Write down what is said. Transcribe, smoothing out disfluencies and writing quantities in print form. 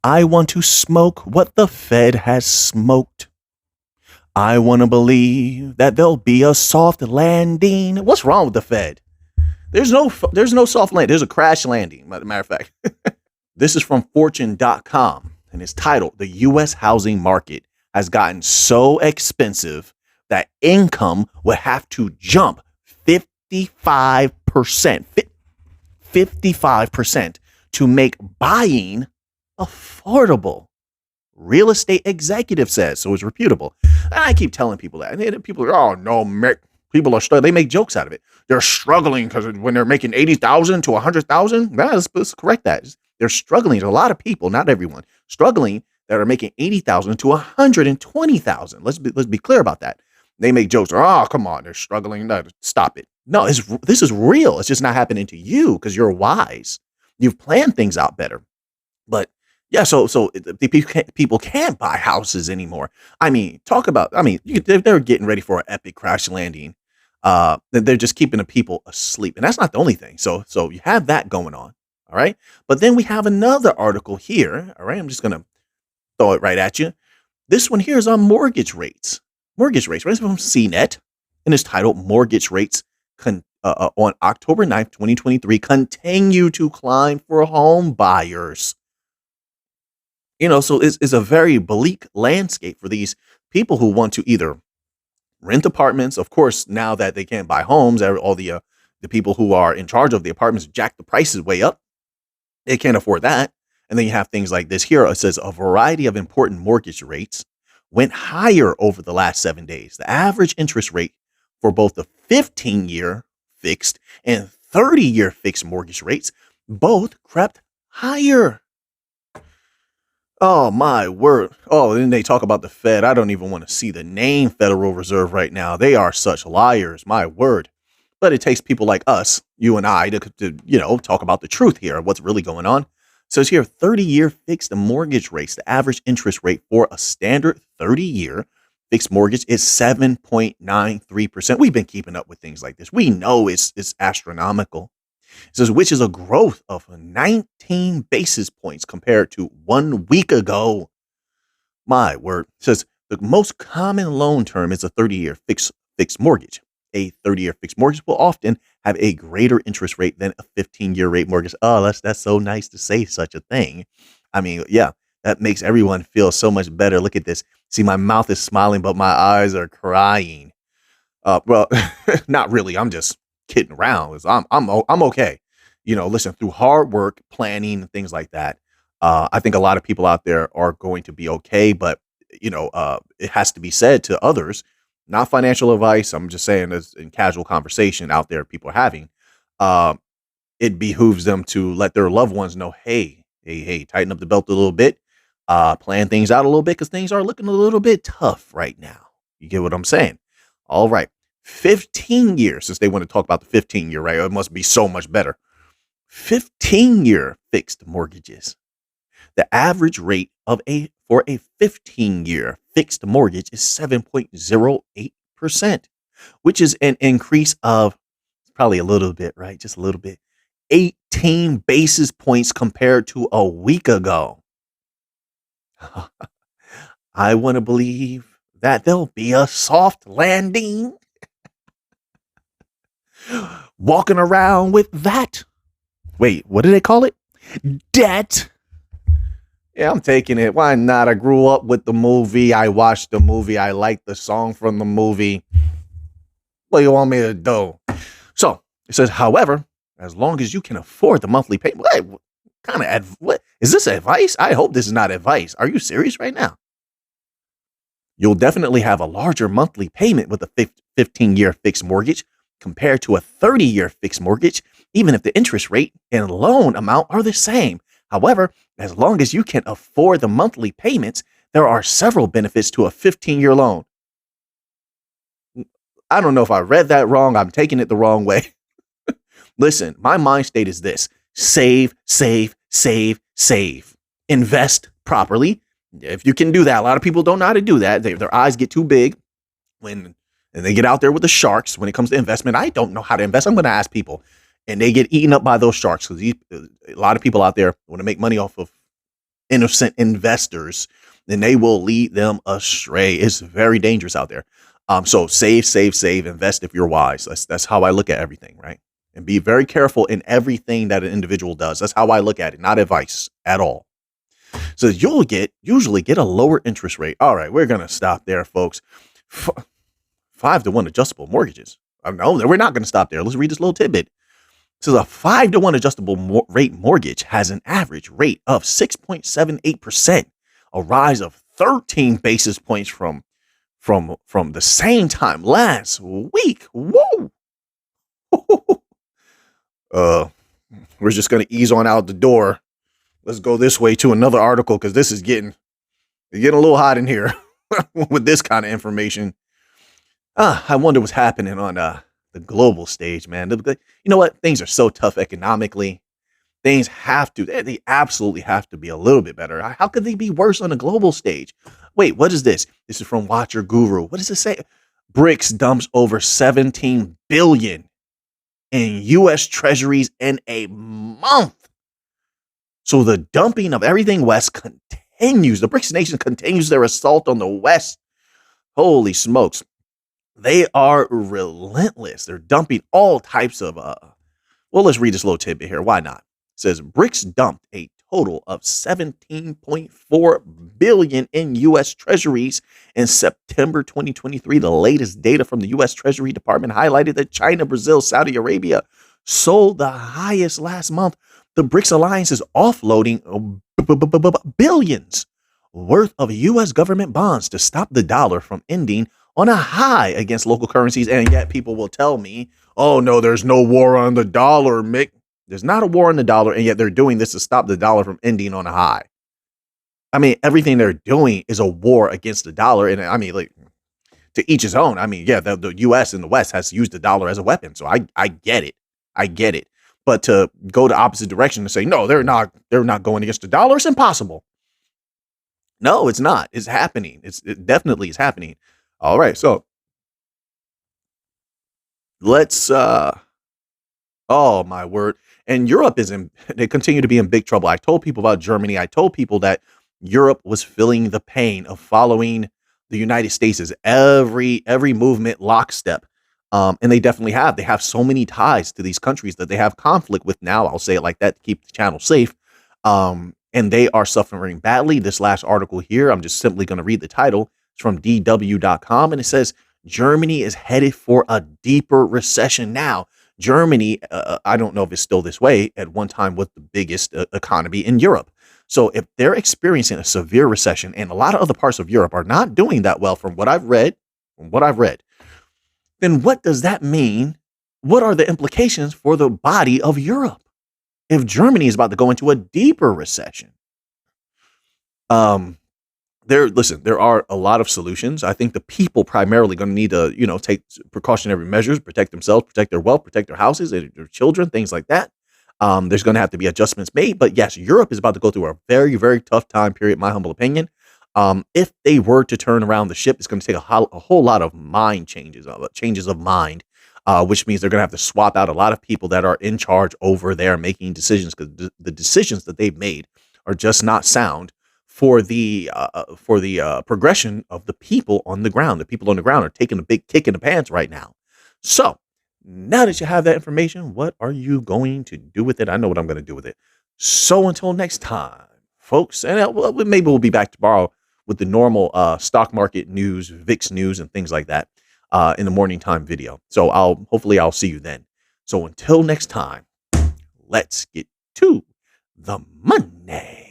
I want to smoke what the Fed has smoked. I want to believe that there'll be a soft landing. What's wrong with the Fed? There's no soft landing. There's a crash landing, matter of fact. This is from fortune.com and it's titled "The US housing market has gotten so expensive that income would have to jump 55% to make buying affordable." Real estate executive says, so it's reputable. And I keep telling people that. And people are, oh no, people are struggling. They make jokes out of it. They're struggling because when they're making 80,000 to 100,000, let's correct that. They're struggling. There's a lot of people, not everyone, struggling that are making 80,000 to 120,000. Let's be clear about that. They make jokes. Oh, come on, they're struggling. No, stop it. No, this is real. It's just not happening to you because you're wise. You've planned things out better. But yeah, so the people can't buy houses anymore. I mean, they're getting ready for an epic crash landing. They're just keeping the people asleep, and that's not the only thing. So you have that going on, all right. But then we have another article here. All right, I'm just gonna throw it right at you. This one here is on mortgage rates. Mortgage rates, right? It's from CNET, and it's titled "Mortgage Rates on October 9th, 2023 continue to climb for home buyers." So it's a very bleak landscape for these people who want to either rent apartments. Of course, now that they can't buy homes, all the people who are in charge of the apartments jack the prices way up. They can't afford that. And then you have things like this here. It says a variety of important mortgage rates went higher over the last 7 days. The average interest rate for both the 15-year fixed and 30-year fixed mortgage rates both crept higher. Oh, my word. Oh, then they talk about the Fed. I don't even want to see the name Federal Reserve right now. They are such liars. My word. But it takes people like us, you and I, to talk about the truth here, what's really going on. So it's here, 30-year fixed mortgage rates. The average interest rate for a standard 30-year fixed mortgage is 7.93%. We've been keeping up with things like this. We know it's astronomical. It says, which is a growth of 19 basis points compared to 1 week ago. My word. It says the most common loan term is a 30-year fixed mortgage. A 30-year fixed mortgage will often have a greater interest rate than a 15-year rate mortgage. Oh, that's so nice to say such a thing. I mean, yeah, that makes everyone feel so much better. Look at this. See, my mouth is smiling, but my eyes are crying. Well, not really. I'm just kidding around. I'm okay. Listen, through hard work, planning, and things like that. I think a lot of people out there are going to be okay, but it has to be said to others, not financial advice. I'm just saying, as in casual conversation out there, people are having, it behooves them to let their loved ones know, hey, tighten up the belt a little bit, plan things out a little bit, because things are looking a little bit tough right now. You get what I'm saying? All right. 15 years, since they want to talk about the 15-year, right? It must be so much better. 15-year fixed mortgages. The average rate for a 15-year fixed mortgage is 7.08%, which is an increase of probably a little bit, right? Just a little bit. 18 basis points compared to a week ago. I want to believe that there'll be a soft landing. Walking around with that. Wait, what do they call it? Debt. Yeah, I'm taking it. Why not? I grew up with the movie. I watched the movie. I liked the song from the movie. What do you want me to do? So it says, however, as long as you can afford the monthly payment. What is this advice? I hope this is not advice. Are you serious right now? You'll definitely have a larger monthly payment with a 15-year fixed mortgage compared to a 30-year fixed mortgage, even if the interest rate and loan amount are the same. However, as long as you can afford the monthly payments, there are several benefits to a 15-year loan. I don't know if I read that wrong. I'm taking it the wrong way. Listen, my mind state is this: save, save, save, save. Invest properly. If you can do that, a lot of people don't know how to do that. Their eyes get too big when they get out there with the sharks when it comes to investment. I don't know how to invest. I'm going to ask people, and they get eaten up by those sharks because a lot of people out there want to make money off of innocent investors, then they will lead them astray. It's very dangerous out there. So save, invest if you're wise. That's how I look at everything, right? And be very careful in everything that an individual does. That's how I look at it, not advice at all. So you'll usually get a lower interest rate. All right, we're gonna stop there, folks. 5-to-1 adjustable mortgages. No, we're not gonna stop there. Let's read this little tidbit. So the 5-to-1 adjustable rate mortgage has an average rate of 6.78%, a rise of 13 basis points from the same time last week. Whoa. uh, we're just gonna ease on out the door. Let's go this way to another article because this is getting a little hot in here with this kind of information. I wonder what's happening on the global stage, man. You know what? Things are so tough economically. Things they absolutely have to be a little bit better. How could they be worse on a global stage? Wait, what is this? This is from Watcher Guru. What does it say? BRICs dumps over 17 billion in U.S. treasuries in a month. So the dumping of everything West continues. The BRICS nation continues their assault on the West. Holy smokes. They are relentless. They're dumping all types of, well, let's read this little tidbit here. Why not? It says BRICS dumped a total of 17.4 billion in U.S. treasuries in September 2023. The latest data from the U.S. Treasury Department highlighted that China, Brazil, Saudi Arabia sold the highest last month. The BRICS alliance is offloading billions worth of U.S. government bonds to stop the dollar from ending on a high against local currencies. And yet people will tell me, oh, no, there's no war on the dollar, Mick. There's not a war on the dollar, and yet they're doing this to stop the dollar from ending on a high. I mean, everything they're doing is a war against the dollar. And I mean, like, to each his own. I mean, yeah, the U.S. and the West has used the dollar as a weapon. So I get it. I get it. But to go the opposite direction and say, no, they're not going against the dollar, it's impossible. No, it's not. It's happening. It definitely is happening. All right. So let's, oh my word. And Europe they continue to be in big trouble. I told people about Germany. I told people that Europe was feeling the pain of following the United States' every movement lockstep. And they definitely have. They have so many ties to these countries that they have conflict with now. I'll say it like that to keep the channel safe. And they are suffering badly. This last article here, I'm just simply going to read the title. It's from DW.com, and it says, Germany is headed for a deeper recession now. Germany, I don't know if it's still this way, at one time was the biggest economy in Europe. So if they're experiencing a severe recession, and a lot of other parts of Europe are not doing that well from what I've read, then what does that mean? What are the implications for the body of Europe if Germany is about to go into a deeper recession? There are a lot of solutions. I think the people primarily going to need to, take precautionary measures, protect themselves, protect their wealth, protect their houses, their children, things like that. There's going to have to be adjustments made. But yes, Europe is about to go through a very, very tough time period, my humble opinion. If they were to turn around the ship, it's going to take a whole lot of changes of mind, which means they're going to have to swap out a lot of people that are in charge over there making decisions, because the decisions that they've made are just not sound for the progression of the people on the ground. The people on the ground are taking a big kick in the pants right now. So now that you have that information, what are you going to do with it? I know what I'm going to do with it. So until next time, folks, and maybe we'll be back tomorrow with the normal stock market news, VIX news, and things like that in the morning time video. So hopefully I'll see you then. So until next time, let's get to the money.